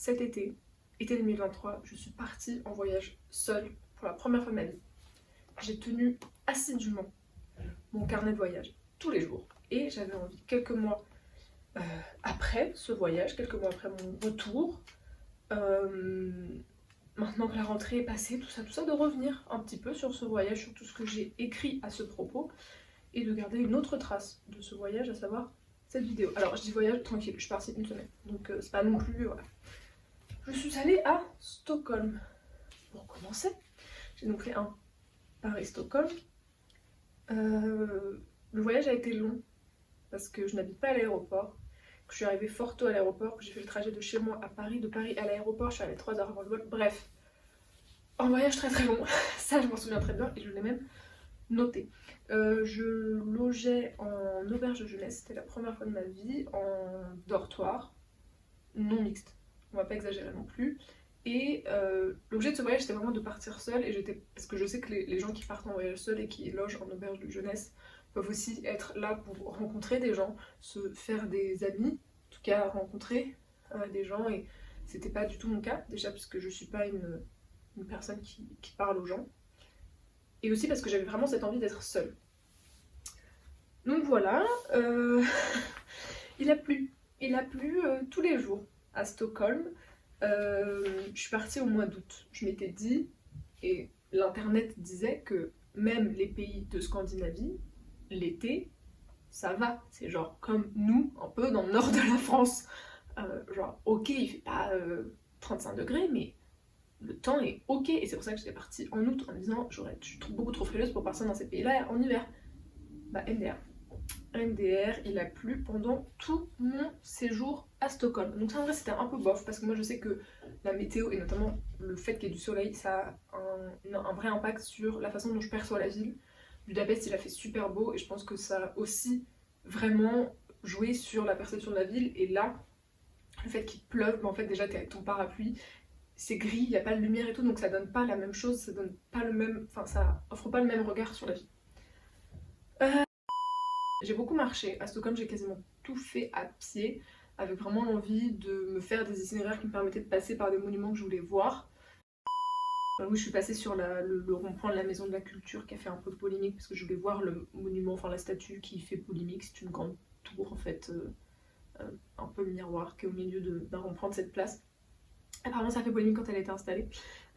cet été 2023, je suis partie en voyage seule pour la première fois de ma vie. J'ai tenu assidûment mon carnet de voyage tous les jours et j'avais envie, quelques mois après ce voyage, quelques mois après mon retour, maintenant que la rentrée est passée, tout ça, de revenir un petit peu sur ce voyage, sur tout ce que j'ai écrit à ce propos et de garder une autre trace de ce voyage, à savoir cette vidéo. Alors je dis voyage tranquille, je suis partie une semaine, donc c'est pas non plus... voilà. Je suis allée à Stockholm. Pour commencer, j'ai donc fait un Paris-Stockholm. Le voyage a été long parce que je n'habite pas à l'aéroport. Je suis arrivée fort tôt à l'aéroport, que j'ai fait le trajet de chez moi à Paris, de Paris à l'aéroport, je suis allée 3 heures avant le vol. Bref, un voyage très très long, ça je m'en souviens très bien et je l'ai même noté. Je logeais en auberge de jeunesse, c'était la première fois de ma vie, en dortoir, non mixte, on va pas exagérer non plus. Et l'objet de ce voyage c'était vraiment de partir seule, et parce que je sais que les gens qui partent en voyage seul et qui logent en auberge de jeunesse peuvent aussi être là pour rencontrer des gens, se faire des amis, en tout cas rencontrer des gens, et c'était pas du tout mon cas, déjà parce que je suis pas une personne qui parle aux gens, et aussi parce que j'avais vraiment cette envie d'être seule. Donc voilà, il a plu tous les jours à Stockholm. Je suis partie au mois d'août. Je m'étais dit, et l'internet disait que même les pays de Scandinavie, l'été, ça va. C'est genre comme nous, un peu dans le nord de la France. Genre, ok, il fait pas 35 degrés, mais le temps est ok. Et c'est pour ça que j'étais partie en août en me disant, je suis beaucoup trop frileuse pour partir dans ces pays-là en hiver. Bah, MDR, il a plu pendant tout mon séjour à Stockholm. Donc ça en vrai c'était un peu bof parce que moi je sais que la météo et notamment le fait qu'il y ait du soleil, ça a un vrai impact sur la façon dont je perçois la ville. Budapest il a fait super beau et je pense que ça a aussi vraiment joué sur la perception de la ville. Et là, le fait qu'il pleuve, en fait déjà t'es avec ton parapluie, c'est gris, il n'y a pas de lumière et tout, donc ça donne pas la même chose, ça donne pas le même, enfin ça offre pas le même regard sur la ville. J'ai beaucoup marché, à Stockholm j'ai quasiment tout fait à pied, avec vraiment l'envie de me faire des itinéraires qui me permettaient de passer par des monuments que je voulais voir. Oui, je suis passée sur le rond-point de la Maison de la Culture qui a fait un peu polémique parce que je voulais voir le monument, enfin la statue qui fait polémique. C'est une grande tour en fait, un peu miroir qui est au milieu d'un rond-point de cette place. Apparemment ça fait polémique quand elle a été installée.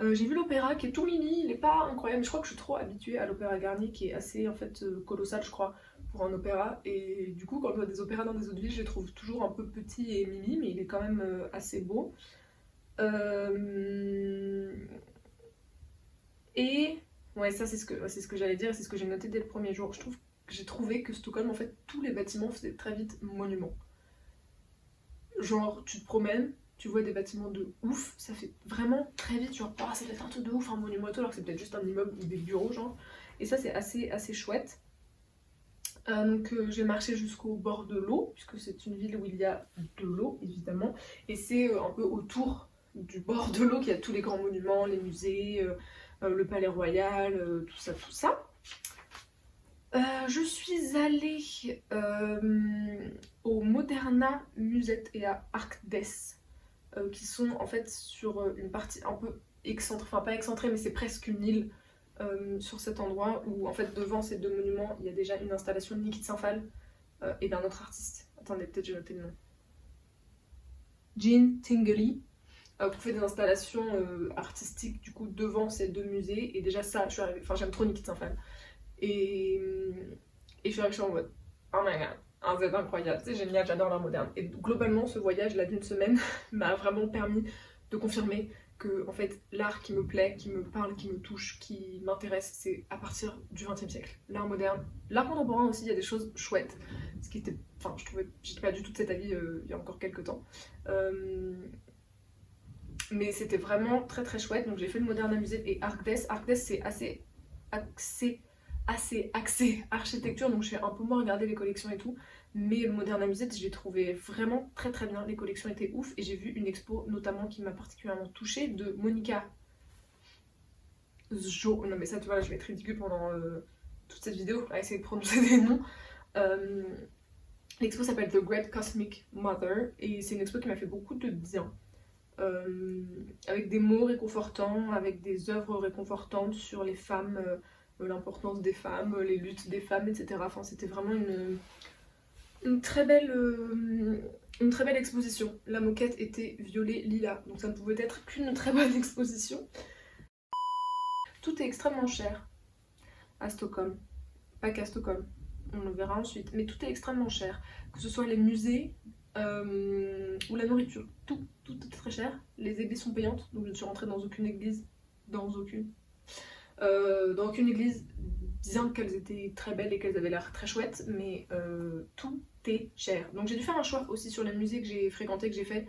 J'ai vu l'opéra qui est tout mini, il est pas incroyable, mais je crois que je suis trop habituée à l'opéra Garnier qui est assez en fait colossal je crois pour un opéra, et du coup quand je vois des opéras dans des autres villes je les trouve toujours un peu petits et mimi, mais il est quand même assez beau. Et ouais, ça c'est ce que j'allais dire et c'est ce que j'ai noté dès le premier jour. J'ai trouvé que Stockholm en fait tous les bâtiments faisaient très vite monument. Genre tu te promènes, tu vois des bâtiments de ouf, ça fait vraiment très vite, genre oh, ça fait un truc de ouf un monument alors que c'est peut-être juste un immeuble ou des bureaux genre. Et ça c'est assez chouette. Donc j'ai marché jusqu'au bord de l'eau, puisque c'est une ville où il y a de l'eau évidemment, et c'est un peu autour du bord de l'eau qu'il y a tous les grands monuments, les musées, le palais royal, tout ça. Je suis allée au Moderna Museet et à Arkdes, qui sont en fait sur une partie un peu excentrée, enfin pas excentrée mais c'est presque une île sur cet endroit où en fait devant ces deux monuments il y a déjà une installation de Niki Saint-Phal et d'un autre artiste. Attendez, peut-être j'ai noté le nom. Jean Tinguely, pour faire des installations artistiques du coup devant ces deux musées, et déjà ça, je suis arrivée, enfin j'aime trop Niki Saint-Phal. Et je suis arrivée en mode oh my god, c'est incroyable, c'est génial, j'adore l'art moderne. Et globalement, ce voyage là d'une semaine m'a vraiment permis de confirmer que en fait, l'art qui me plaît, qui me parle, qui me touche, qui m'intéresse, c'est à partir du XXe siècle. L'art moderne, l'art contemporain aussi, il y a des choses chouettes. Ce qui était, enfin, j'étais pas du tout de cet avis il y a encore quelques temps. Mais c'était vraiment très très chouette. Donc j'ai fait le Moderna Museet et Arkdes. Arkdes c'est assez axé architecture, donc je suis un peu moins regarder les collections et tout, mais le Moderna Museet je l'ai trouvé vraiment très très bien, les collections étaient ouf, et j'ai vu une expo notamment qui m'a particulièrement touchée de Monica Jo, non mais ça tu vois là je vais être ridicule pendant toute cette vidéo à essayer de prononcer des noms. L'expo s'appelle The Great Cosmic Mother et c'est une expo qui m'a fait beaucoup de bien. avec des mots réconfortants, avec des œuvres réconfortantes sur les femmes, l'importance des femmes, les luttes des femmes, etc. Enfin, c'était vraiment une très belle, une très belle exposition. La moquette était violet lilas, donc ça ne pouvait être qu'une très bonne exposition. Tout est extrêmement cher à Stockholm, pas qu'à Stockholm, on le verra ensuite, mais tout est extrêmement cher, que ce soit les musées ou la nourriture, tout est très cher. Les églises sont payantes, donc je ne suis rentrée dans aucune église, dans aucune église, bien qu'elles étaient très belles et qu'elles avaient l'air très chouettes, mais tout est cher. Donc j'ai dû faire un choix aussi sur les musées que j'ai fréquentés, que j'ai fait.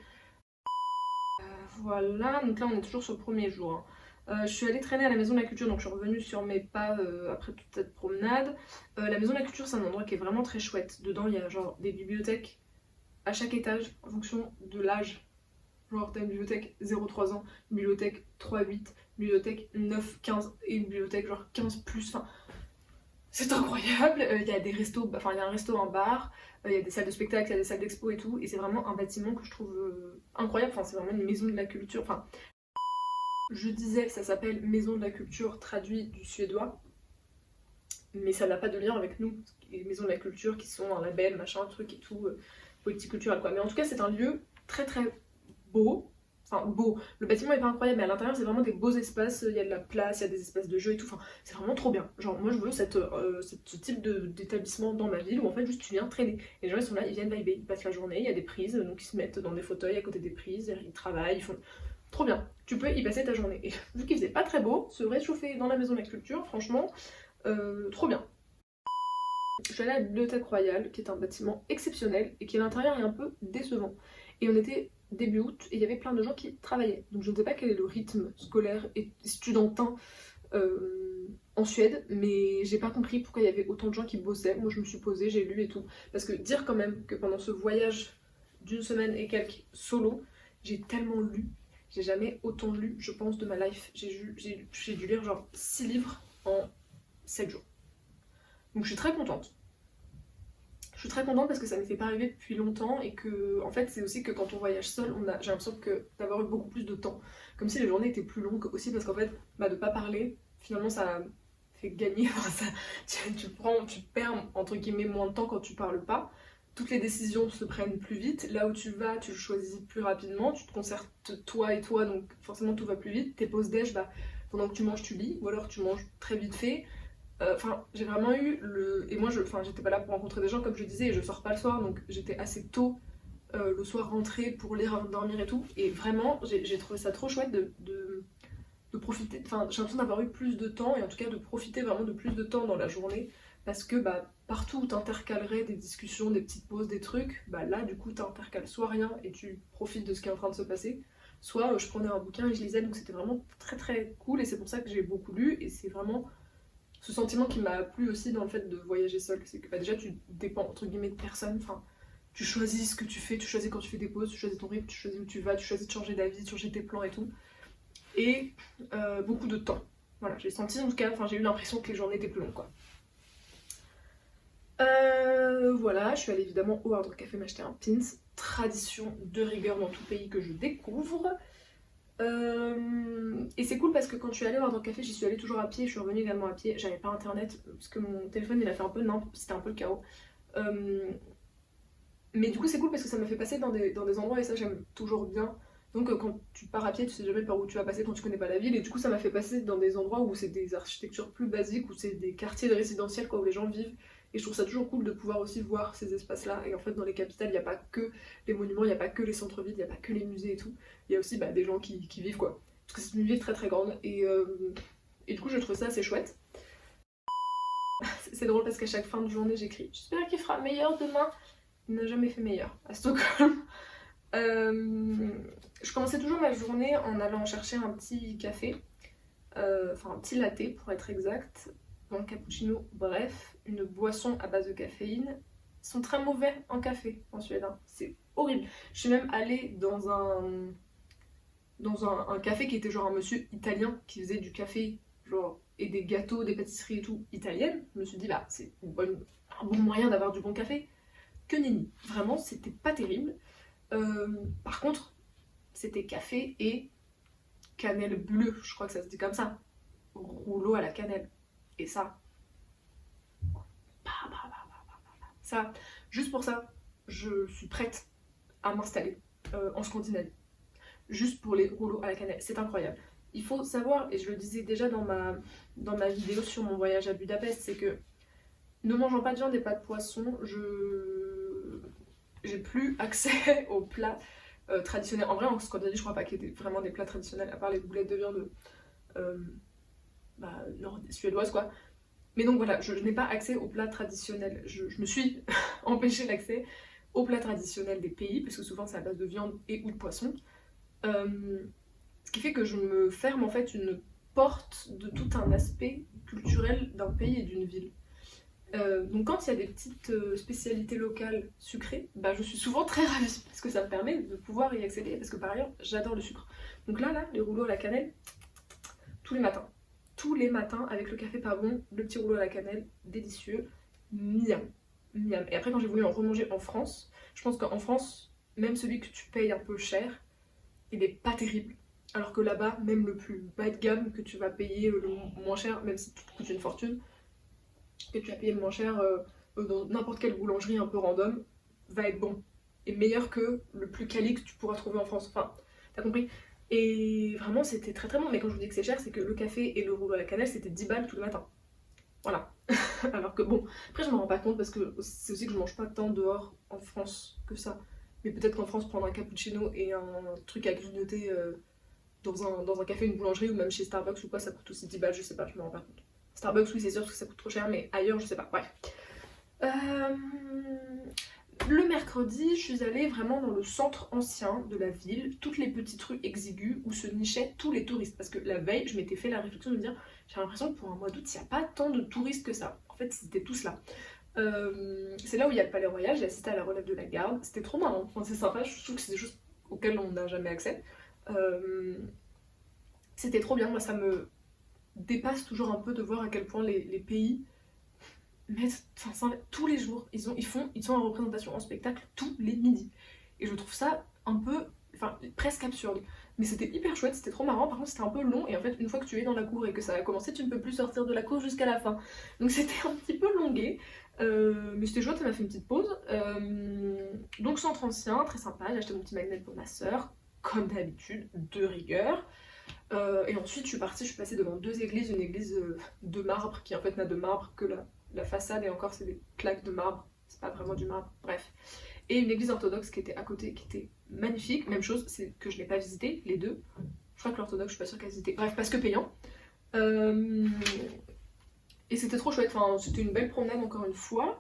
Voilà, donc là on est toujours sur le premier jour, hein. Je suis allée traîner à la Maison de la Culture, donc je suis revenue sur mes pas après toute cette promenade. La Maison de la Culture, c'est un endroit qui est vraiment très chouette. Dedans, il y a genre des bibliothèques à chaque étage en fonction de l'âge. Genre, t'as une bibliothèque 0-3 ans, une bibliothèque 3-8, une bibliothèque 9-15 et une bibliothèque genre 15+. Enfin, c'est incroyable. Il y a des restos, enfin, il y a un resto, un bar, il y a des salles de spectacle, il y a des salles d'expo et tout. Et c'est vraiment un bâtiment que je trouve incroyable. Enfin, c'est vraiment une maison de la culture. Enfin, je disais, ça s'appelle Maison de la Culture traduit du suédois, mais ça n'a pas de lien avec nous, les maisons de la culture qui sont un label, machin, un truc et tout, politique culturelle quoi. Mais en tout cas, c'est un lieu très très beau, enfin beau, le bâtiment est pas incroyable, mais à l'intérieur, c'est vraiment des beaux espaces, il y a de la place, il y a des espaces de jeu et tout, enfin, c'est vraiment trop bien. Genre, moi je veux ce type d'établissement dans ma ville où en fait, juste tu viens traîner. Les gens ils sont là, ils viennent vibrer, ils passent la journée, il y a des prises, donc ils se mettent dans des fauteuils à côté des prises, ils travaillent, ils font. Trop bien, tu peux y passer ta journée. Et vu qu'il faisait pas très beau, se réchauffer dans la maison de la culture, franchement, trop bien. Je suis allée à la Bibliothèque Royale, qui est un bâtiment exceptionnel et qui à l'intérieur est un peu décevant. Et on était début août et il y avait plein de gens qui travaillaient. Donc je ne sais pas quel est le rythme scolaire et studentin en Suède, mais j'ai pas compris pourquoi il y avait autant de gens qui bossaient. Moi je me suis posée, j'ai lu et tout. Parce que dire quand même que pendant ce voyage d'une semaine et quelques solo, j'ai tellement lu. J'ai jamais autant lu, je pense, de ma life. J'ai dû lire genre 6 livres en 7 jours. Donc je suis très contente. Je suis très contente parce que ça ne m'est fait pas arriver depuis longtemps et que, en fait, c'est aussi que quand on voyage seul, j'ai l'impression d'avoir eu beaucoup plus de temps. Comme si les journées étaient plus longues aussi parce qu'en fait, de pas parler, finalement, ça fait gagner. Enfin, tu perds entre guillemets moins de temps quand tu parles pas. Toutes les décisions se prennent plus vite. Là où tu vas, tu le choisis plus rapidement. Tu te concertes toi et toi, donc forcément tout va plus vite. Tes pauses déj, pendant que tu manges, tu lis, ou alors tu manges très vite fait. Enfin, j'ai vraiment eu le. Et moi, j'étais pas là pour rencontrer des gens, comme je disais, et je sors pas le soir, donc j'étais assez tôt le soir rentrée pour lire avant de dormir et tout. Et vraiment, j'ai trouvé ça trop chouette de profiter. Enfin, j'ai l'impression d'avoir eu plus de temps, et en tout cas de profiter vraiment de plus de temps dans la journée, parce que partout où t'intercalerais des discussions, des petites pauses, des trucs, là, du coup, t'intercales soit rien et tu profites de ce qui est en train de se passer, soit je prenais un bouquin et je lisais, donc c'était vraiment très très cool, et c'est pour ça que j'ai beaucoup lu, et c'est vraiment ce sentiment qui m'a plu aussi dans le fait de voyager seul, c'est que déjà tu dépends entre guillemets de personne, enfin tu choisis ce que tu fais, tu choisis quand tu fais des pauses, tu choisis ton rythme, tu choisis où tu vas, tu choisis de changer d'avis, de changer tes plans et tout, et beaucoup de temps. Voilà, j'ai senti en tout cas, j'ai eu l'impression que les journées étaient plus longues quoi. Voilà, je suis allée évidemment au Hard Rock Café m'acheter un pins, tradition de rigueur dans tout pays que je découvre. Et c'est cool parce que quand je suis allée au Hard Rock Café, j'y suis allée toujours à pied, je suis revenue également à pied, j'avais pas internet parce que mon téléphone il a fait un peu nimp, c'était un peu le chaos. Mais du coup c'est cool parce que ça m'a fait passer dans des endroits et ça j'aime toujours bien. Donc quand tu pars à pied, tu sais jamais par où tu vas passer quand tu connais pas la ville, et du coup ça m'a fait passer dans des endroits où c'est des architectures plus basiques, où c'est des quartiers de résidentiels quoi, où les gens vivent. Et je trouve ça toujours cool de pouvoir aussi voir ces espaces-là. Et en fait, dans les capitales, il n'y a pas que les monuments, il n'y a pas que les centres-villes, il n'y a pas que les musées et tout. Il y a aussi des gens qui vivent quoi. Parce que c'est une ville très très grande. Et du coup, je trouve ça assez chouette. C'est drôle parce qu'à chaque fin de journée, j'écris j'espère qu'il fera meilleur demain. Il n'a jamais fait meilleur à Stockholm. Je commençais toujours ma journée en allant chercher un petit café. Un petit latte pour être exact. Un cappuccino, bref, une boisson à base de caféine. Ils sont très mauvais en café en Suède, hein. C'est horrible. Je suis même allée dans un café qui était genre un monsieur italien qui faisait du café genre et des gâteaux, des pâtisseries et tout italiennes. Je me suis dit c'est un bon moyen d'avoir du bon café. Que nenni. Vraiment, c'était pas terrible. Par contre, c'était café et cannelle bleue, je crois que ça se dit comme ça. Rouleau à la cannelle. Et ça, ça, juste pour ça, je suis prête à m'installer en Scandinavie. Juste pour les rouleaux à la cannelle, c'est incroyable. Il faut savoir, et je le disais déjà dans ma vidéo sur mon voyage à Budapest, c'est que ne mangeant pas de viande et pas de poisson, j'ai plus accès aux plats traditionnels. En vrai, en Scandinavie, je crois pas qu'il y ait vraiment des plats traditionnels, à part les boulettes de viande suédoises, quoi. Mais donc voilà, je n'ai pas accès aux plats traditionnels. Je me suis empêché l'accès aux plats traditionnels des pays, parce que souvent c'est à base de viande et ou de poisson. Ce qui fait que je me ferme en fait une porte de tout un aspect culturel d'un pays et d'une ville. Donc quand il y a des petites spécialités locales sucrées, bah, je suis souvent très ravie parce que ça me permet de pouvoir y accéder parce que par ailleurs j'adore le sucre. Donc là, les rouleaux à la cannelle, tous les matins. Tous les matins avec le café pas bon, le petit rouleau à la cannelle, délicieux, miam, miam. Et après quand j'ai voulu en remanger en France, je pense qu'en France, même celui que tu payes un peu cher, il est pas terrible. Alors que là-bas, même le plus bas de gamme que tu vas payer le moins cher, même si tout coûte une fortune, que tu vas payer le moins cher dans n'importe quelle boulangerie un peu random, va être bon. Et meilleur que le plus quali que tu pourras trouver en France. Enfin, t'as compris? Et vraiment, c'était très très bon. Mais quand je vous dis que c'est cher, c'est que le café et le rouleau à la cannelle, c'était 10 balles tous les matins. Voilà. Alors que bon, après je me rends pas compte parce que c'est aussi que je mange pas tant dehors en France que ça. Mais peut-être qu'en France, prendre un cappuccino et un truc à grignoter dans un café, une boulangerie ou même chez Starbucks ou quoi, ça coûte aussi 10 balles, je sais pas, je me rends pas compte. Starbucks, oui, c'est sûr que ça coûte trop cher, mais ailleurs, je sais pas. Bref. Le mercredi, je suis allée vraiment dans le centre ancien de la ville, toutes les petites rues exiguës où se nichaient tous les touristes. Parce que la veille, je m'étais fait la réflexion de me dire, j'ai l'impression que pour un mois d'août, il n'y a pas tant de touristes que ça. En fait, c'était tous là. C'est là où il y a le Palais Royal, j'ai assisté à la relève de la garde. C'était trop marrant, enfin, c'est sympa, je trouve que c'est des choses auxquelles on n'a jamais accès. C'était trop bien, moi ça me dépasse toujours un peu de voir à quel point les pays mettent, enfin, tous les jours, ils sont en représentation, en spectacle tous les midis. Et je trouve ça un peu, enfin presque absurde. Mais c'était hyper chouette, c'était trop marrant, par contre c'était un peu long, et en fait une fois que tu es dans la cour et que ça a commencé, tu ne peux plus sortir de la cour jusqu'à la fin. Donc c'était un petit peu longué, mais c'était chouette, ça m'a fait une petite pause. Donc centre ancien, très sympa, j'ai acheté mon petit magnet pour ma soeur, comme d'habitude, de rigueur. Et ensuite je suis passée devant deux églises, une église de marbre qui en fait n'a de marbre que la façade et encore c'est des plaques de marbre, c'est pas vraiment du marbre, bref. Et une église orthodoxe qui était à côté, qui était magnifique, même chose, c'est que je n'ai pas visité, les deux. Je crois que l'orthodoxe, je suis pas sûre qu'elle visité. Bref, parce que payant. Et c'était trop chouette, enfin, c'était une belle promenade encore une fois.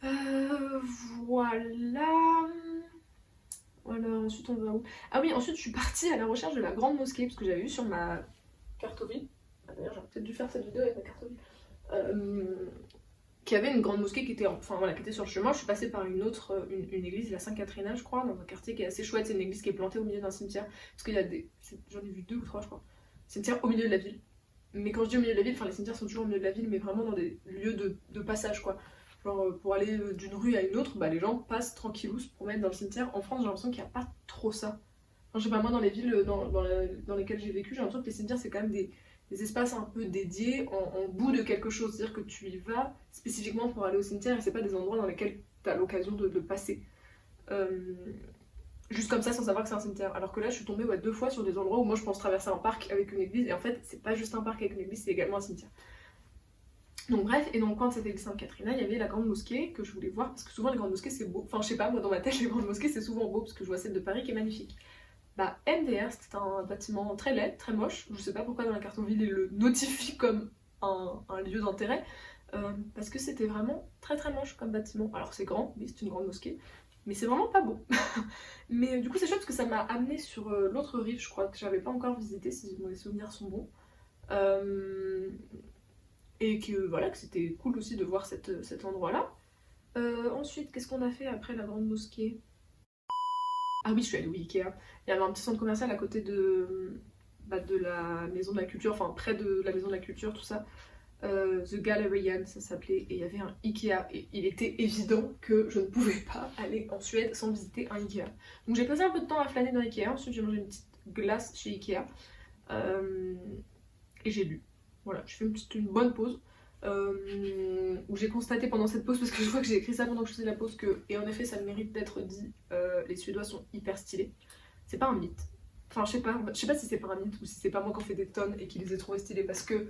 Voilà. Voilà, ensuite on va où? Ah oui, ensuite je suis partie à la recherche de la grande mosquée, parce que j'avais vu sur ma carte vie. D'ailleurs, j'aurais peut-être dû faire cette vidéo avec ma carte vie. Qui avait une grande mosquée qui était, qui était sur le chemin. Je suis passée par une autre, une église, la Sainte-Catherine, je crois, dans un quartier qui est assez chouette. C'est une église qui est plantée au milieu d'un cimetière. Parce qu'il y a j'en ai vu 2 ou 3, je crois. Cimetière au milieu de la ville. Mais quand je dis au milieu de la ville, enfin les cimetières sont toujours au milieu de la ville, mais vraiment dans des lieux de passage, quoi. Genre pour aller d'une rue à une autre, bah les gens passent tranquillou, se promènent dans le cimetière. En France, j'ai l'impression qu'il n'y a pas trop ça. Enfin, je sais pas, moi dans les villes dans lesquelles j'ai vécu, j'ai l'impression que les cimetières c'est quand même des espaces un peu dédiés en bout de quelque chose. C'est-à-dire que tu y vas spécifiquement pour aller au cimetière et c'est pas des endroits dans lesquels tu as l'occasion de passer. Juste comme ça sans savoir que c'est un cimetière. Alors que là je suis tombée 2 fois sur des endroits où moi je pense traverser un parc avec une église et en fait c'est pas juste un parc avec une église, c'est également un cimetière. Donc bref, et dans le coin de cette église Sainte-Catherine, il y avait la grande mosquée que je voulais voir parce que souvent les grandes mosquées c'est beau. Enfin je sais pas, moi dans ma tête les grandes mosquées c'est souvent beau parce que je vois celle de Paris qui est magnifique. Bah, MDR, c'était un bâtiment très laid, très moche. Je sais pas pourquoi dans la carte ville il le notifie comme un lieu d'intérêt. Parce que c'était vraiment très très moche comme bâtiment. Alors c'est grand, mais c'est une grande mosquée. Mais c'est vraiment pas beau. Mais du coup c'est chouette parce que ça m'a amené sur l'autre rive, je crois, que j'avais pas encore visité si mes souvenirs sont bons. Et que voilà, que c'était cool aussi de voir cet endroit-là. Ensuite, qu'est-ce qu'on a fait après la grande mosquée? Ah oui, je suis allée au Ikea. Il y avait un petit centre commercial à côté de la maison de la culture, enfin près de la maison de la culture, tout ça. The Galerian ça s'appelait, et il y avait un Ikea, et il était évident que je ne pouvais pas aller en Suède sans visiter un Ikea. Donc j'ai passé un peu de temps à flâner dans Ikea, ensuite j'ai mangé une petite glace chez Ikea, et j'ai lu. Voilà, je fais une bonne pause. Où j'ai constaté pendant cette pause, parce que je vois que j'ai écrit ça pendant que je faisais la pause, que, et en effet ça mérite d'être dit, les Suédois sont hyper stylés. C'est pas un mythe. Enfin je sais pas si c'est pas un mythe ou si c'est pas moi qui en fais des tonnes et qui les ai trouvés stylés parce que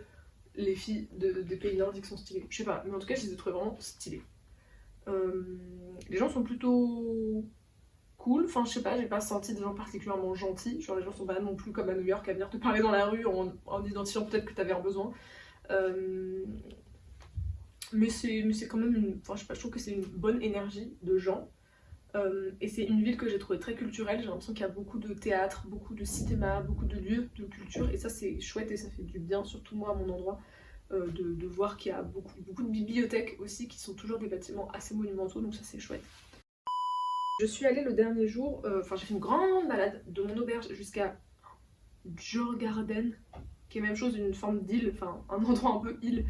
les filles des pays nordiques sont stylées. Je sais pas, mais en tout cas je les ai trouvés vraiment stylés. Les gens sont plutôt cool, enfin je sais pas, j'ai pas senti des gens particulièrement gentils, genre les gens sont pas non plus comme à New York à venir te parler dans la rue en identifiant peut-être que t'avais un besoin. Mais c'est quand même enfin je sais pas, je trouve que c'est une bonne énergie de gens. Et c'est une ville que j'ai trouvée très culturelle, j'ai l'impression qu'il y a beaucoup de théâtre, beaucoup de cinéma, beaucoup de lieux de culture, et ça c'est chouette et ça fait du bien, surtout moi à mon endroit, de voir qu'il y a beaucoup de bibliothèques aussi qui sont toujours des bâtiments assez monumentaux, donc ça c'est chouette. Je suis allée le dernier jour, enfin j'ai fait une grande balade de mon auberge jusqu'à Djurgården, qui est même chose, une forme d'île, enfin un endroit un peu île,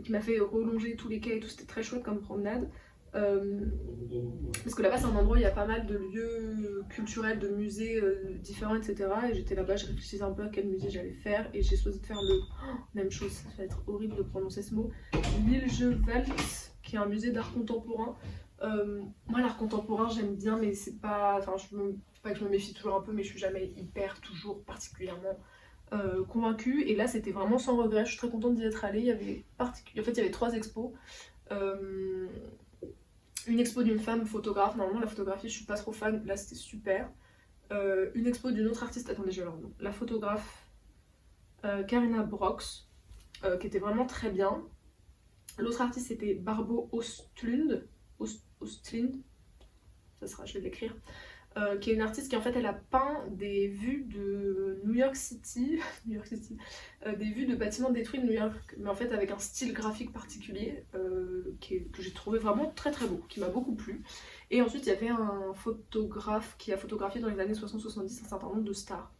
qui m'a fait relonger tous les quais et tout, c'était très chouette comme promenade. Parce que là-bas c'est un endroit où il y a pas mal de lieux culturels, de musées différents, etc. Et j'étais là-bas, je réfléchissais un peu à quel musée j'allais faire et j'ai choisi de faire le... même chose, ça va être horrible de prononcer ce mot. Liljevalchs, qui est un musée d'art contemporain. Moi l'art contemporain j'aime bien, mais c'est pas... Enfin pas que je me méfie toujours un peu, mais je suis jamais hyper toujours particulièrement convaincue. Et là c'était vraiment sans regret, je suis très contente d'y être allée. En fait il y avait 3 expos. Une expo d'une femme photographe, normalement la photographie je suis pas trop fan, là c'était super. Une expo d'une autre artiste, attendez je vais leur nom, la photographe Carina Brox, qui était vraiment très bien. L'autre artiste c'était Barbro Östlund, ça sera, je vais l'écrire. Qui est une artiste qui en fait elle a peint des vues de New York City, des vues de bâtiments détruits de New York, mais en fait avec un style graphique particulier que j'ai trouvé vraiment très très beau, qui m'a beaucoup plu. Et ensuite il y avait un photographe qui a photographié dans les années 60-70 un certain nombre de stars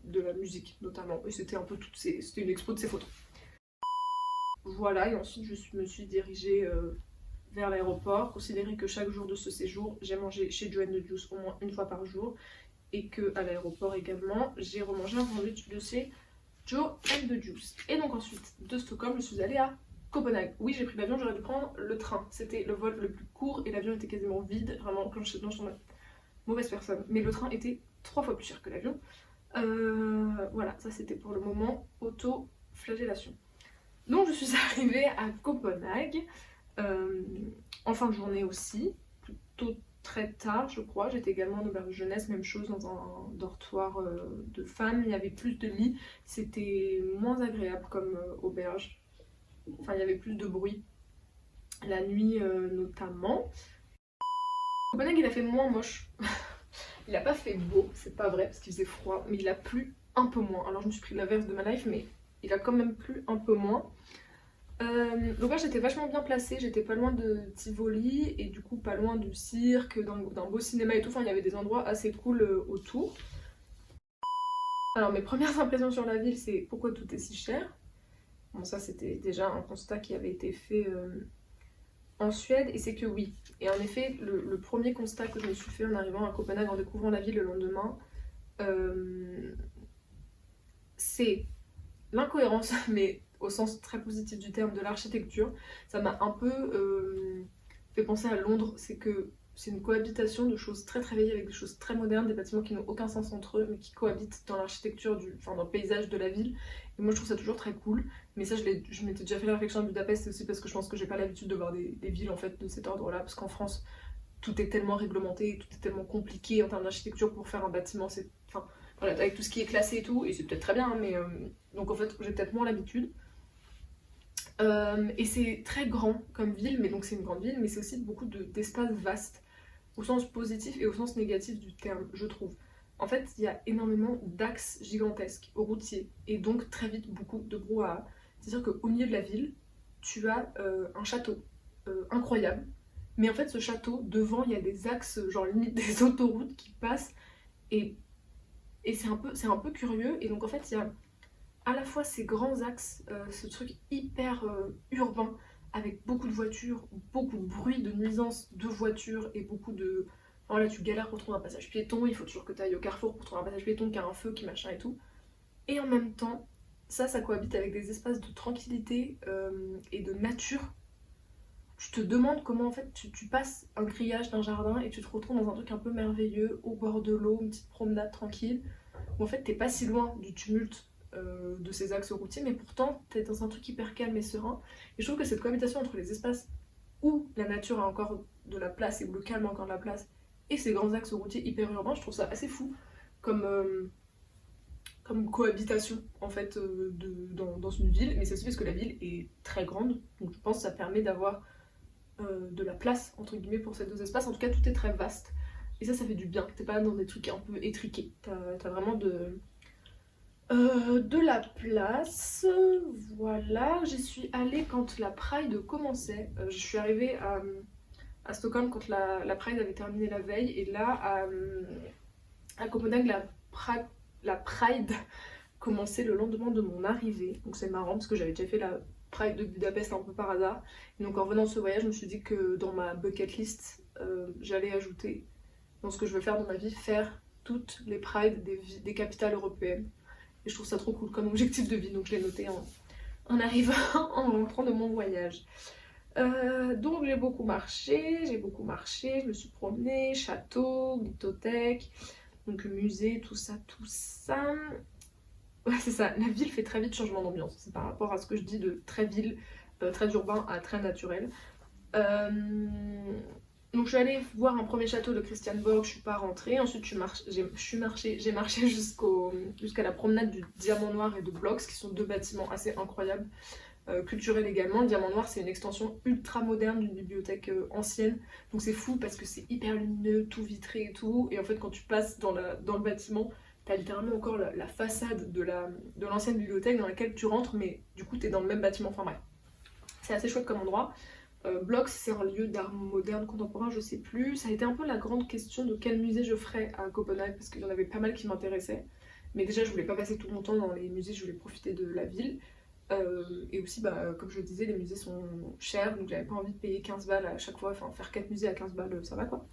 de la musique notamment, et c'était un peu c'était une expo de ses photos. Voilà, et ensuite je me suis dirigée vers l'aéroport, considérer que chaque jour de ce séjour, j'ai mangé chez Joe & the Juice au moins une fois par jour, et que à l'aéroport également, j'ai remangé un sandwich de chez Joe & the Juice. Et donc ensuite, de Stockholm, je suis allée à Copenhague. Oui, j'ai pris l'avion, j'aurais dû prendre le train. C'était le vol le plus court et l'avion était quasiment vide. Vraiment, quand je suis dedans, je suis une mauvaise personne. Mais le train était 3 fois plus cher que l'avion. Voilà, ça c'était pour le moment auto-flagellation. Donc je suis arrivée à Copenhague. En fin de journée aussi, plutôt très tard je crois, j'étais également en auberge de jeunesse, même chose dans un dortoir de femmes, il y avait plus de lits, c'était moins agréable comme auberge, enfin il y avait plus de bruit, la nuit notamment. Copenhague il a fait moins moche, il a pas fait beau, c'est pas vrai parce qu'il faisait froid, mais il a plu un peu moins, alors je me suis pris l'inverse de ma life, mais il a quand même plu un peu moins. Donc là j'étais vachement bien placée, j'étais pas loin de Tivoli et du coup pas loin du cirque, d'un beau cinéma et tout, enfin il y avait des endroits assez cool autour. Alors mes premières impressions sur la ville c'est pourquoi tout est si cher. Bon ça c'était déjà un constat qui avait été fait en Suède et c'est que oui. Et en effet le premier constat que je me suis fait en arrivant à Copenhague, en découvrant la ville le lendemain, c'est l'incohérence, mais au sens très positif du terme, de l'architecture. Ça m'a un peu fait penser à Londres, c'est que c'est une cohabitation de choses très très vieilles avec des choses très modernes, des bâtiments qui n'ont aucun sens entre eux, mais qui cohabitent dans l'architecture, enfin dans le paysage de la ville. Et moi je trouve ça toujours très cool. Mais ça je m'étais déjà fait la réflexion à Budapest, aussi parce que je pense que j'ai pas l'habitude de voir des villes en fait de cet ordre-là, parce qu'en France tout est tellement réglementé, tout est tellement compliqué en termes d'architecture pour faire un bâtiment, c'est... Enfin, voilà, avec tout ce qui est classé et tout, et c'est peut-être très bien, hein, mais donc en fait j'ai peut-être moins l'habitude. Et c'est très grand comme ville, mais donc c'est une grande ville, mais c'est aussi beaucoup d'espaces vastes, au sens positif et au sens négatif du terme, je trouve. En fait, il y a énormément d'axes gigantesques routiers, et donc très vite beaucoup de brouhaha. C'est-à-dire qu'au milieu de la ville, tu as un château incroyable, mais en fait ce château, devant il y a des axes, genre limite des autoroutes qui passent, et c'est un peu curieux, et donc en fait il y a à la fois ces grands axes, ce truc hyper urbain, avec beaucoup de voitures, beaucoup de bruit, de nuisances de voitures et beaucoup de... Enfin là tu galères pour trouver un passage piéton, il faut toujours que tu ailles au carrefour pour trouver un passage piéton qui a un feu, qui machin et tout. Et en même temps, ça cohabite avec des espaces de tranquillité et de nature. Tu te demandes comment en fait tu passes un grillage d'un jardin et tu te retrouves dans un truc un peu merveilleux, au bord de l'eau, une petite promenade tranquille, où en fait t'es pas si loin du tumulte de ces axes routiers, mais pourtant t'es dans un truc hyper calme et serein. Et je trouve que cette cohabitation entre les espaces où la nature a encore de la place et où le calme a encore de la place, et ces grands axes routiers hyper urbains, je trouve ça assez fou comme, comme cohabitation en fait dans une ville, mais c'est aussi parce que la ville est très grande, donc je pense que ça permet d'avoir de la place entre guillemets pour ces deux espaces. En tout cas, tout est très vaste et ça fait du bien. T'es pas dans des trucs un peu étriqués. T'as vraiment de la place. Voilà, j'y suis allée quand la Pride commençait. Je suis arrivée à Stockholm quand la Pride avait terminé la veille et là à Copenhague la Pride commençait le lendemain de mon arrivée. Donc c'est marrant parce que j'avais déjà fait la Pride de Budapest un peu par hasard. Et donc en revenant de ce voyage, je me suis dit que dans ma bucket list, j'allais ajouter dans ce que je veux faire dans ma vie, faire toutes les Prides des capitales européennes. Et je trouve ça trop cool comme objectif de vie, donc je l'ai noté en arrivant, en rentrant de mon voyage. Donc j'ai beaucoup marché, je me suis promenée, château, glyptothèque, donc musée, tout ça, tout ça. Ouais, c'est ça, la ville fait très vite changement d'ambiance. C'est par rapport à ce que je dis de très ville, très urbain à très naturel. Euh, Donc je suis allée voir un premier château de Christianborg, je suis pas rentrée. Ensuite j'ai marché jusqu'à la promenade du Diamant Noir et de Blox, qui sont deux bâtiments assez incroyables, culturels également. Le Diamant Noir c'est une extension ultra moderne d'une bibliothèque ancienne. Donc c'est fou parce que c'est hyper lumineux, tout vitré et tout. Et en fait quand tu passes dans le bâtiment, t'as littéralement encore la façade de l'ancienne bibliothèque dans laquelle tu rentres, mais du coup t'es dans le même bâtiment, enfin bref. C'est assez chouette comme endroit. Blox, c'est un lieu d'art moderne, contemporain, je sais plus. Ça a été un peu la grande question de quel musée je ferais à Copenhague, parce qu'il y en avait pas mal qui m'intéressaient. Mais déjà, je voulais pas passer tout mon temps dans les musées, je voulais profiter de la ville. Et aussi, bah, comme je le disais, les musées sont chers, donc j'avais pas envie de payer 15 balles à chaque fois. Enfin, faire 4 musées à 15 balles, ça va quoi.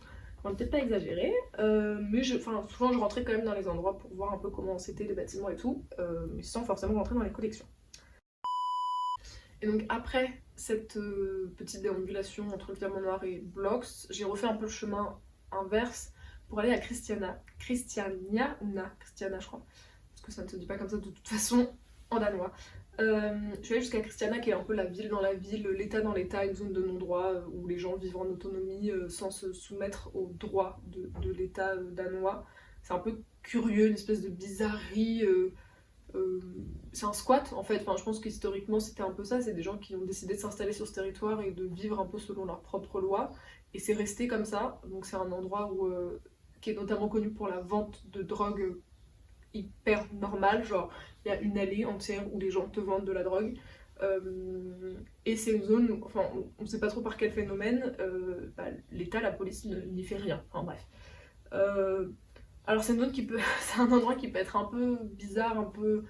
On va peut-être pas exagérer, mais souvent je rentrais quand même dans les endroits pour voir un peu comment c'était les bâtiments et tout, mais sans forcément rentrer dans les collections. Et donc après cette petite déambulation entre le Diamant Noir et Blox, j'ai refait un peu le chemin inverse pour aller à Christiania je crois, parce que ça ne se dit pas comme ça de toute façon en danois. Je suis allée jusqu'à Christiania qui est un peu la ville dans la ville, l'état dans l'état, une zone de non-droit où les gens vivent en autonomie sans se soumettre aux droits de l'état danois. C'est un peu curieux, une espèce de bizarrerie. C'est un squat en fait, enfin, je pense qu'historiquement c'était un peu ça, c'est des gens qui ont décidé de s'installer sur ce territoire et de vivre un peu selon leurs propres lois, et c'est resté comme ça, donc c'est un endroit qui est notamment connu pour la vente de drogue hyper normale, genre il y a une allée entière où les gens te vendent de la drogue, et c'est une zone où, enfin on sait pas trop par quel phénomène, bah, l'État, la police n'y fait rien, enfin bref. Alors c'est une zone c'est un endroit qui peut être un peu bizarre, un peu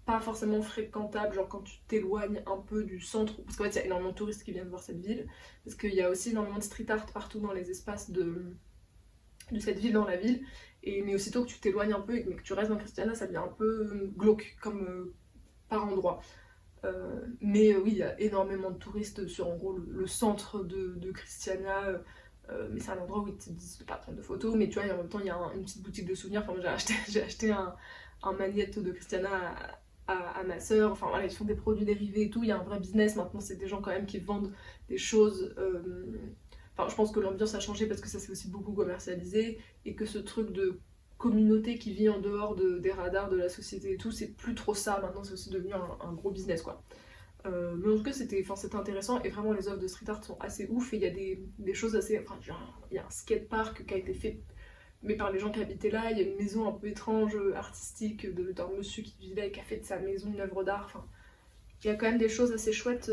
pas forcément fréquentable, genre quand tu t'éloignes un peu du centre, parce qu'en fait il y a énormément de touristes qui viennent voir cette ville, parce qu'il y a aussi énormément de street art partout dans les espaces de cette ville dans la ville, mais aussitôt que tu t'éloignes un peu et que tu restes dans Christiana, ça devient un peu glauque comme par endroit. Mais oui, il y a énormément de touristes sur en gros le centre de Christiania. Mais c'est un endroit où ils te disent de pas prendre de photos, mais tu vois, en même temps il y a une petite boutique de souvenirs. Enfin, moi, j'ai acheté un magnète de Christiana à ma soeur. Enfin voilà, ils font des produits dérivés et tout, il y a un vrai business maintenant, c'est des gens quand même qui vendent des choses. Enfin, je pense que l'ambiance a changé parce que ça s'est aussi beaucoup commercialisé et que ce truc de communauté qui vit en dehors des radars de la société et tout, c'est plus trop ça maintenant, c'est aussi devenu un gros business quoi. Mais en tout cas c'était intéressant et vraiment les œuvres de street art sont assez ouf et il y a des choses assez... Enfin il y a un skatepark qui a été fait mais par les gens qui habitaient là, il y a une maison un peu étrange, artistique, d'un monsieur qui vivait là et qui a fait de sa maison une œuvre d'art. Enfin, il y a quand même des choses assez chouettes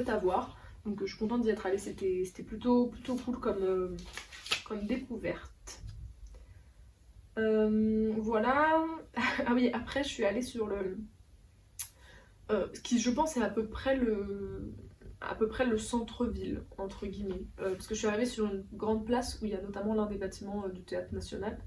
à voir. Donc je suis contente d'y être allée, c'était plutôt cool comme découverte. Voilà. Ah oui, après je suis allée sur qui je pense est à peu près le centre-ville, entre guillemets. Parce que je suis arrivée sur une grande place où il y a notamment l'un des bâtiments du Théâtre National.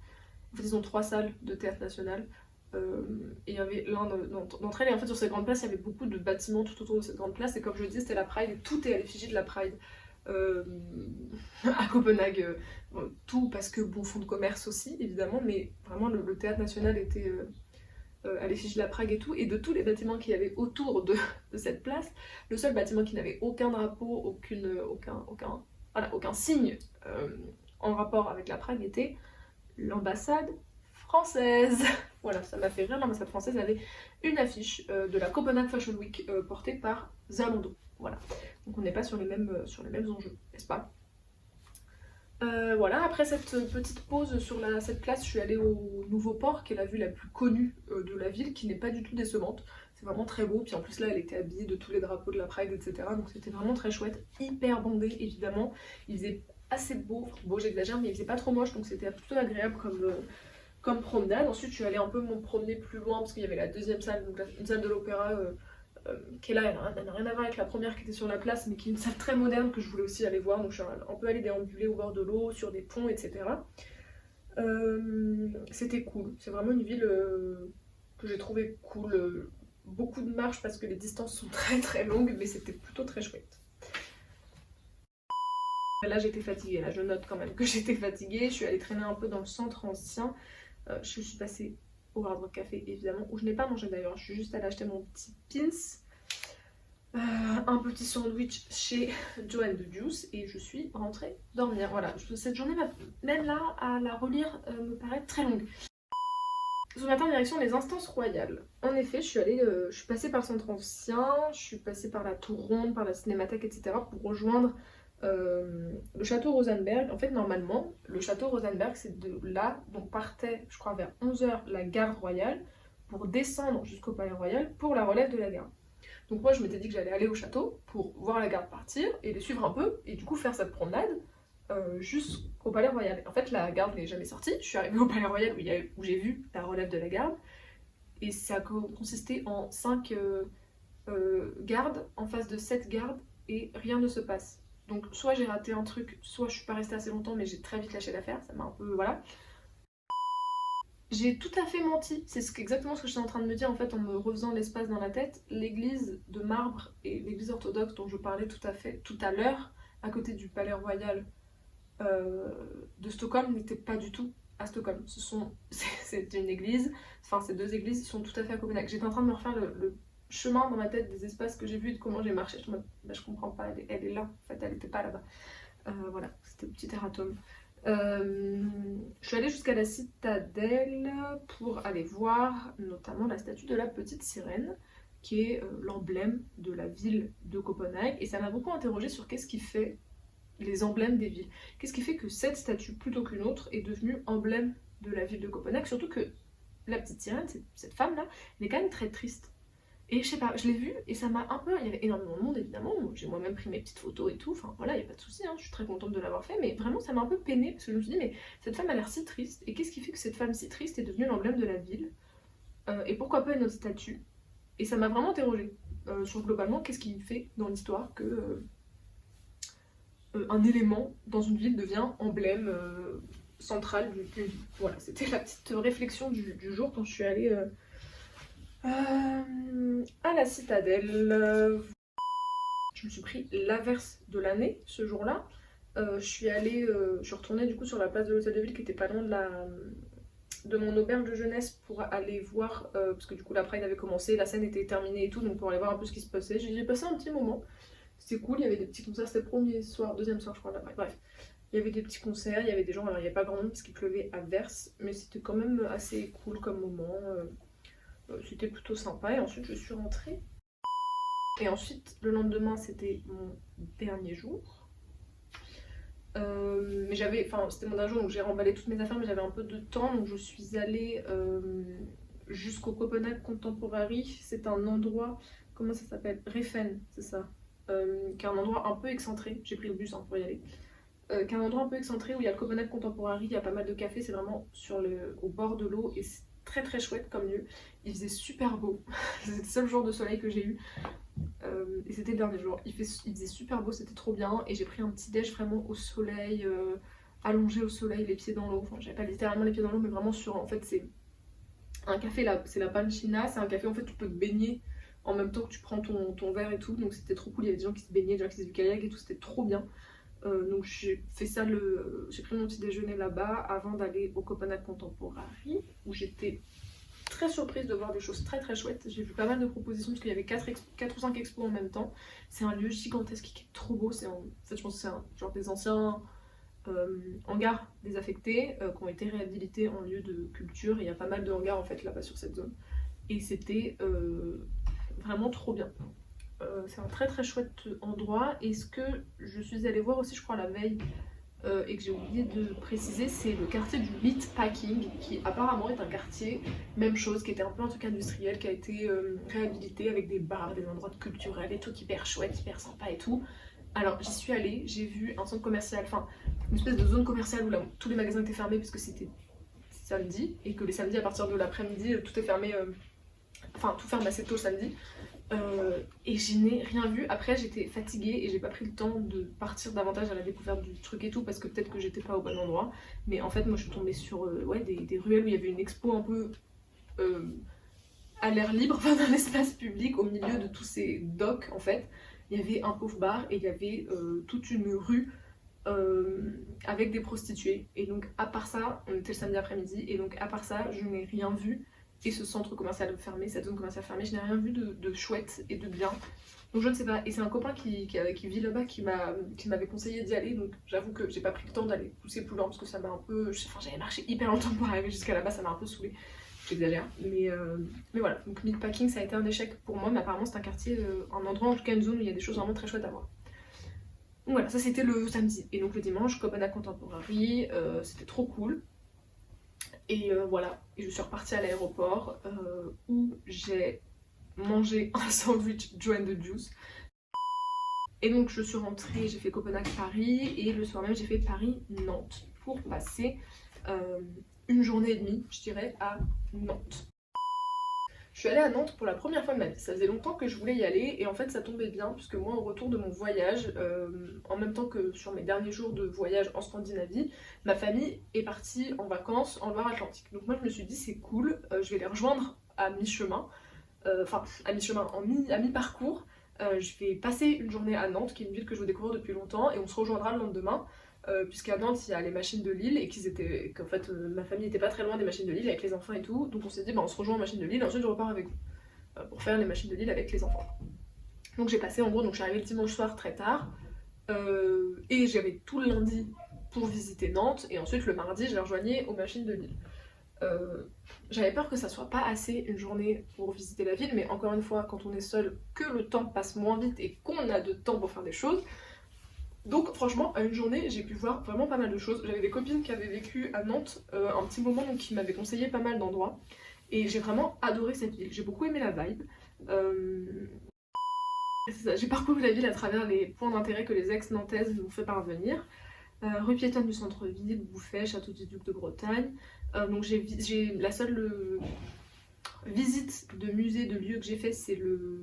En fait, ils ont 3 salles de Théâtre National. Et il y avait l'un d'entre elles. Et en fait, sur cette grande place, il y avait beaucoup de bâtiments tout autour de cette grande place. Et comme je le disais, c'était la Pride. Et tout est à l'effigie de la Pride. Euh, à Copenhague. Tout parce que bon, fonds de commerce aussi, évidemment. Mais vraiment, le Théâtre National était à l'effigie de la Prague et tout. Et de tous les bâtiments qu'il y avait autour de cette place, le seul bâtiment qui n'avait aucun drapeau, aucun signe en rapport avec la Prague était l'ambassade française. Voilà, ça m'a fait rire. L'ambassade française avait une affiche de la Copenhagen Fashion Week portée par Zalando. Voilà, donc on n'est pas sur les mêmes enjeux, n'est-ce pas? Voilà, après cette petite pause sur cette place, je suis allée au Nouveau Port, qui est la vue la plus connue de la ville, qui n'est pas du tout décevante. C'est vraiment très beau, puis en plus là, elle était habillée de tous les drapeaux de la Pride, etc. Donc c'était vraiment très chouette, hyper bondé évidemment. Il faisait assez beau, beau j'exagère, mais il faisait pas trop moche, donc c'était plutôt agréable comme promenade. Ensuite, je suis allée un peu me promener plus loin, parce qu'il y avait la deuxième salle, donc une salle de l'opéra qui est là, elle n'a rien à voir avec la première qui était sur la place, mais qui est une salle très moderne que je voulais aussi aller voir. Donc je suis un peu allée déambuler au bord de l'eau, sur des ponts, etc. C'était cool, c'est vraiment une ville que j'ai trouvé cool. Beaucoup de marches parce que les distances sont très très longues, mais c'était plutôt très chouette. Là j'étais fatiguée, là je note quand même que j'étais fatiguée. Je suis allée traîner un peu dans le centre ancien. Je suis passée au Hard Rock Café évidemment, où je n'ai pas mangé d'ailleurs, je suis juste allée acheter mon petit pins, un petit sandwich chez Joe and the Juice et je suis rentrée dormir. Voilà, cette journée, même là, à la relire, me paraît très longue. Ce matin, direction les instances royales. En effet, je suis passée par le centre ancien, je suis passée par la tour ronde, par la cinémathèque, etc. pour rejoindre le château Rosenberg. En fait, normalement, le château Rosenberg, c'est de là dont partait, je crois, vers 11 h la garde royale pour descendre jusqu'au palais royal pour la relève de la garde. Donc moi, je m'étais dit que j'allais aller au château pour voir la garde partir et les suivre un peu et du coup faire cette promenade jusqu'au palais royal. En fait, la garde n'est jamais sortie. Je suis arrivée au palais royal où j'ai vu la relève de la garde et ça a consisté en 5 gardes en face de 7 gardes et rien ne se passe. Donc soit j'ai raté un truc, soit je suis pas restée assez longtemps mais j'ai très vite lâché l'affaire, ça m'a un peu... voilà. J'ai tout à fait menti, c'est exactement ce que j'étais en train de me dire en fait en me refaisant l'espace dans la tête. L'église de marbre et l'église orthodoxe dont je parlais tout à l'heure, à côté du palais royal de Stockholm, n'était pas du tout à Stockholm. C'est une église, enfin ces deux églises sont tout à fait à Copenhague. J'étais en train de me refaire le chemin dans ma tête des espaces que j'ai vus et de comment j'ai marché. Je comprends pas, elle est là, en fait elle était pas là-bas. Voilà, c'était le petit erratum. Je suis allée jusqu'à la citadelle pour aller voir notamment la statue de la petite sirène qui est l'emblème de la ville de Copenhague et ça m'a beaucoup interrogée sur qu'est-ce qui fait les emblèmes des villes. Qu'est-ce qui fait que cette statue plutôt qu'une autre est devenue emblème de la ville de Copenhague, surtout que la petite sirène, cette femme là, elle est quand même très triste. Et je sais pas, je l'ai vue et ça m'a un peu... Il y avait énormément de monde évidemment, j'ai moi-même pris mes petites photos et tout, enfin voilà, il n'y a pas de souci, hein, je suis très contente de l'avoir fait, mais vraiment ça m'a un peu peinée parce que je me suis dit, mais cette femme a l'air si triste, et qu'est-ce qui fait que cette femme si triste est devenue l'emblème de la ville et pourquoi pas une autre statue? Et ça m'a vraiment interrogée sur globalement qu'est-ce qui fait dans l'histoire que un élément dans une ville devient emblème central d'une ville. Voilà, c'était la petite réflexion du jour quand je suis allée... à la citadelle. Je me suis pris l'averse de l'année ce jour-là. Je suis retournée du coup sur la place de l'hôtel de ville qui était pas loin de mon auberge de jeunesse pour aller voir, parce que du coup la Pride avait commencé, la scène était terminée et tout, donc pour aller voir un peu ce qui se passait. J'ai passé un petit moment, c'était cool, il y avait des petits concerts, c'était le premier soir, deuxième soir je crois de la Pride, bref. Il y avait des petits concerts, il y avait des gens, alors il n'y avait pas grand monde parce qu'il pleuvait à verse, mais c'était quand même assez cool comme moment. C'était plutôt sympa et ensuite je suis rentrée. Et ensuite le lendemain c'était mon dernier jour. Mais c'était mon dernier jour donc j'ai remballé toutes mes affaires mais j'avais un peu de temps donc je suis allée jusqu'au Copenhagen Contemporary. C'est un endroit, comment ça s'appelle? Reffen, c'est ça. Qui est un endroit un peu excentré, j'ai pris le bus hein, pour y aller. Qui est un endroit un peu excentré où il y a le Copenhagen Contemporary, il y a pas mal de cafés, c'est vraiment au bord de l'eau et c'est très très chouette comme lieu. Il faisait super beau, c'était le seul jour de soleil que j'ai eu. Et c'était le dernier jour. Il faisait super beau, c'était trop bien. Et j'ai pris un petit déj vraiment au soleil, allongé au soleil, les pieds dans l'eau. Enfin, j'avais pas littéralement les pieds dans l'eau, mais vraiment sur. En fait, c'est un café là, c'est la Panchina. C'est un café en fait, tu peux te baigner en même temps que tu prends ton verre et tout. Donc c'était trop cool. Il y avait des gens qui se baignaient, des gens qui faisaient du kayak et tout. C'était trop bien. Donc j'ai fait ça, j'ai pris mon petit déjeuner là-bas avant d'aller au Copenhague Contemporary où j'étais très surprise de voir des choses très très chouettes. J'ai vu pas mal de propositions parce qu'il y avait 4 ou 5 expos en même temps. C'est un lieu gigantesque qui est trop beau. En fait, je pense que c'est genre des anciens hangars désaffectés qui ont été réhabilités en lieu de culture. Et il y a pas mal de hangars en fait là-bas sur cette zone. Et c'était vraiment trop bien. C'est un très très chouette endroit. Et ce que je suis allée voir aussi, je crois, la veille, et que j'ai oublié de préciser, c'est le quartier du Meatpacking, qui apparemment est un quartier, même chose, qui était un peu un truc industriel, qui a été réhabilité avec des bars, des endroits culturels, et tout hyper chouette, hyper sympa et tout. Alors j'y suis allée, j'ai vu un centre commercial, enfin une espèce de zone commerciale où là, tous les magasins étaient fermés puisque c'était samedi, et que les samedis à partir de l'après-midi, tout est fermé, enfin tout ferme assez tôt le samedi. Et je n'ai rien vu. Après j'étais fatiguée et j'ai pas pris le temps de partir davantage à la découverte du truc et tout parce que peut-être que j'étais pas au bon endroit. Mais en fait moi je suis tombée sur ouais, des ruelles où il y avait une expo un peu à l'air libre, enfin dans l'espace public au milieu de tous ces docks en fait. Il y avait un pauvre bar et il y avait toute une rue avec des prostituées. Et donc à part ça, on était le samedi après-midi et donc à part ça je n'ai rien vu. Et ce centre commercial fermé, cette zone commerciale fermée, je n'ai rien vu de chouette et de bien. Donc je ne sais pas. Et c'est un copain qui vit là-bas qui m'avait conseillé d'y aller. Donc j'avoue que j'ai pas pris le temps d'aller pousser plus loin parce que ça m'a un peu. Enfin, j'avais marché hyper longtemps pour arriver jusqu'à là-bas, ça m'a un peu saoulée. J'exagère. Mais voilà. Donc Meatpacking, ça a été un échec pour moi. Mais apparemment, c'est un quartier, un endroit, en tout cas une zone où il y a des choses vraiment très chouettes à voir. Donc voilà, ça c'était le samedi. Et donc le dimanche, Copenhague Contemporary, c'était trop cool. Et voilà, et je suis repartie à l'aéroport où j'ai mangé un sandwich Joe and the Juice. Et donc je suis rentrée, j'ai fait Copenhague-Paris et le soir même j'ai fait Paris-Nantes pour passer une journée et demie, je dirais, à Nantes. Je suis allée à Nantes pour la première fois de ma vie. Ça faisait longtemps que je voulais y aller et en fait ça tombait bien puisque moi au retour de mon voyage, en même temps que sur mes derniers jours de voyage en Scandinavie, ma famille est partie en vacances en Loire-Atlantique. Donc moi je me suis dit c'est cool, je vais les rejoindre à mi-chemin, enfin à mi-chemin, à mi-parcours. Je vais passer une journée à Nantes qui est une ville que je veux découvrir depuis longtemps et on se rejoindra le lendemain. Puisqu'à Nantes il y a les machines de Lille et qu'en fait ma famille était pas très loin des machines de Lille avec les enfants et tout, donc on s'est dit bah on se rejoint aux machines de Lille et ensuite je repars avec vous pour faire les machines de Lille avec les enfants. Donc j'ai passé en gros, donc je suis arrivée le dimanche soir très tard et j'avais tout le lundi pour visiter Nantes et ensuite le mardi je les rejoignais aux machines de Lille. J'avais peur que ça soit pas assez une journée pour visiter la ville, mais encore une fois quand on est seul, que le temps passe moins vite et qu'on a de temps pour faire des choses. Donc franchement, à une journée, j'ai pu voir vraiment pas mal de choses. J'avais des copines qui avaient vécu à Nantes un petit moment, donc qui m'avaient conseillé pas mal d'endroits. Et j'ai vraiment adoré cette ville, j'ai beaucoup aimé la vibe. J'ai parcouru la ville à travers les points d'intérêt que les ex-nantaises m'ont fait parvenir. Rue piétonne du centre-ville, Bouffay, Château du Duc de Bretagne. Donc j'ai la seule visite de musée, de lieu que j'ai fait, c'est le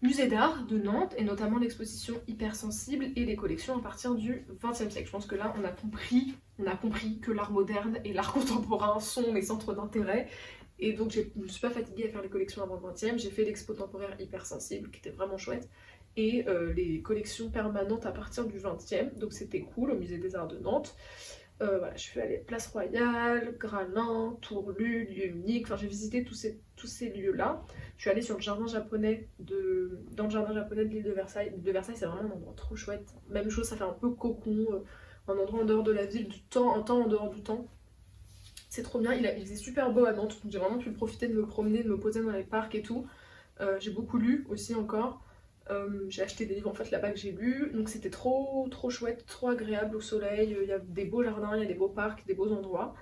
musée d'art de Nantes, et notamment l'exposition Hypersensible et les collections à partir du XXe siècle. Je pense que là on a compris que l'art moderne et l'art contemporain sont mes centres d'intérêt. Et donc je ne me suis pas fatiguée à faire les collections avant le XXe, j'ai fait l'expo temporaire Hypersensible qui était vraiment chouette. Et les collections permanentes à partir du XXe, donc c'était cool au musée des arts de Nantes. Voilà, je suis allée Place Royale, Graslin, Tourlu, lieu unique, enfin j'ai visité tous ces lieux-là. Je suis allée sur le jardin japonais dans le jardin japonais de l'île de Versailles. L'île de Versailles c'est vraiment un endroit trop chouette. Même chose, ça fait un peu cocon, un endroit en dehors de la ville, un temps en dehors du temps. C'est trop bien, il faisait super beau à Nantes, donc j'ai vraiment pu profiter de me promener, de me poser dans les parcs et tout. J'ai beaucoup lu aussi encore. J'ai acheté des livres en fait là-bas que j'ai lus, donc c'était trop chouette, trop agréable au soleil, il y a des beaux jardins, il y a des beaux parcs, des beaux endroits,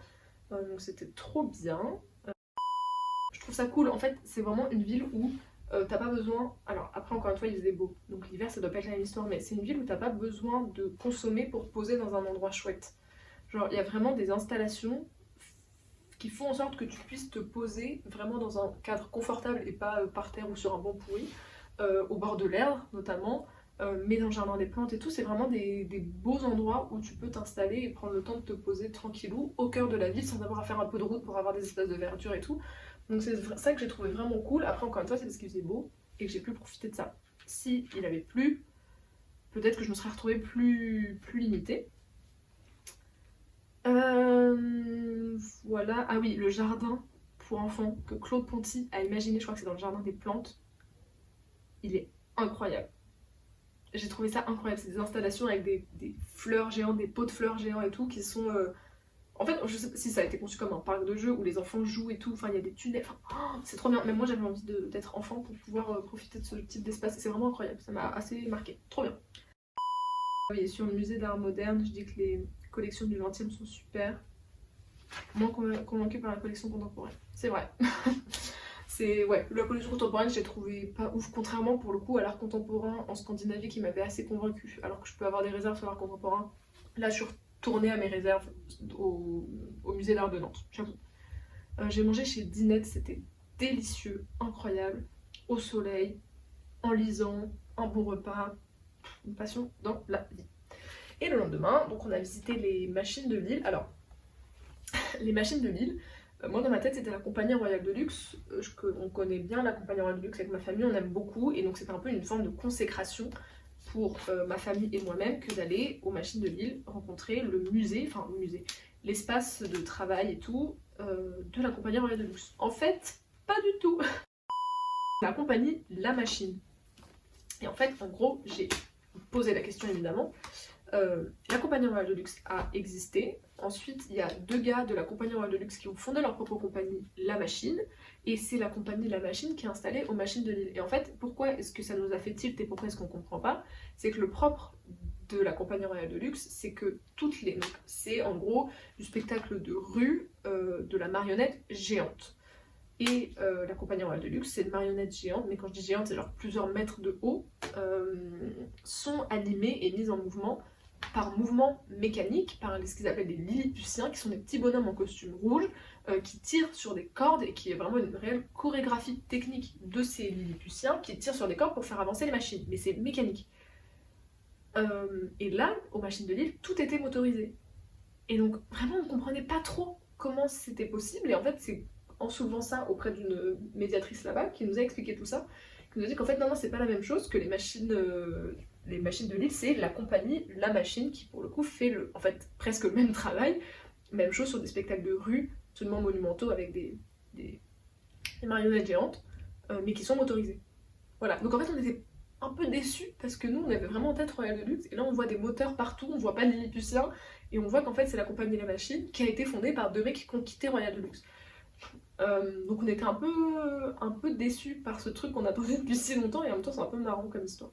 donc c'était trop bien. Je trouve ça cool, en fait c'est vraiment une ville où t'as pas besoin, alors après encore une fois il faisait beau, donc l'hiver ça doit pas être la même histoire, mais c'est une ville où t'as pas besoin de consommer pour te poser dans un endroit chouette. Genre il y a vraiment des installations qui font en sorte que tu puisses te poser vraiment dans un cadre confortable et pas par terre ou sur un banc pourri, au bord de l'Erdre notamment, mais dans le jardin des plantes et tout. C'est vraiment des beaux endroits où tu peux t'installer et prendre le temps de te poser tranquillou au cœur de la ville sans avoir à faire un peu de route pour avoir des espaces de verdure et tout. Donc c'est ça que j'ai trouvé vraiment cool. Après encore une fois c'est parce qu'il faisait beau et que j'ai pu profiter de ça. Si il avait plu, peut-être que je me serais retrouvée plus limitée. Voilà. Ah oui, le jardin pour enfants que Claude Ponty a imaginé, je crois que c'est dans le jardin des plantes. Il est incroyable. J'ai trouvé ça incroyable. C'est des installations avec des fleurs géantes, des pots de fleurs géants et tout qui sont... En fait, je sais pas si ça a été conçu comme un parc de jeux où les enfants jouent et tout. Enfin, il y a des tunnels. Enfin, oh, c'est trop bien. Même moi, j'avais envie d'être enfant pour pouvoir profiter de ce type d'espace. C'est vraiment incroyable. Ça m'a assez marqué. Trop bien. Oui, et sur le musée d'art moderne, je dis que les collections du 20e sont super. Moins convaincue par la collection contemporaine. C'est vrai. Ouais, la collection contemporaine, j'ai trouvé pas ouf, contrairement pour le coup à l'art contemporain en Scandinavie qui m'avait assez convaincue. Alors que je peux avoir des réserves sur l'art contemporain. Là, je suis retournée à mes réserves au musée d'art de Nantes, j'avoue. J'ai mangé chez Dinette, c'était délicieux, incroyable, au soleil, en lisant, un bon repas, une passion dans la vie. Et le lendemain, donc on a visité les machines de Lille. Alors, les machines de Lille, moi dans ma tête c'était la compagnie royale de luxe. On connaît bien la compagnie royale de luxe avec ma famille, on aime beaucoup, et donc c'était un peu une forme de consécration pour ma famille et moi-même que d'aller aux machines de Lille rencontrer le musée, l'espace de travail et tout de la compagnie royale de luxe. En fait, pas du tout. La compagnie La Machine. Et en fait, en gros, j'ai posé la question évidemment. La compagnie royale de luxe a existé. Ensuite, il y a deux gars de la compagnie royale de luxe qui ont fondé leur propre compagnie, La Machine. Et c'est la compagnie La Machine qui est installée aux machines de Lille. Et en fait, pourquoi est-ce que ça nous a fait tilt et pourquoi est-ce qu'on comprend pas? C'est que le propre de la compagnie royale de luxe, c'est que c'est en gros du spectacle de rue, de la marionnette géante. Et la compagnie royale de luxe, c'est une marionnette géante, mais quand je dis géante, c'est genre plusieurs mètres de haut, sont animées et mises en mouvement par mouvement mécanique, par ce qu'ils appellent des lilliputiens, qui sont des petits bonhommes en costume rouge, qui tirent sur des cordes, et qui est vraiment une réelle chorégraphie technique de ces lilliputiens, qui tirent sur des cordes pour faire avancer les machines, mais c'est mécanique. Et là, aux machines de Lille, tout était motorisé. Et donc, vraiment, on comprenait pas trop comment c'était possible, et en fait, c'est en soulevant ça auprès d'une médiatrice là-bas, qui nous a expliqué tout ça, qui nous a dit qu'en fait, non, c'est pas la même chose, que les machines de Lille, c'est la compagnie La Machine, qui pour le coup fait en fait presque le même travail, même chose sur des spectacles de rue, absolument monumentaux, avec des marionnettes géantes, mais qui sont motorisées. Voilà, donc en fait on était un peu déçus, parce que nous on avait vraiment en tête Royal de luxe, et là on voit des moteurs partout, on voit pas de lilliputiens, et on voit qu'en fait c'est la compagnie La Machine, qui a été fondée par deux mecs qui ont quitté Royal de luxe. Donc on était un peu déçus par ce truc qu'on attendait depuis si longtemps, et en même temps c'est un peu marrant comme histoire.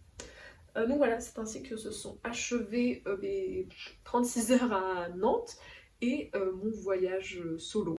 Donc voilà, c'est ainsi que se sont achevées mes 36 heures à Nantes et mon voyage solo.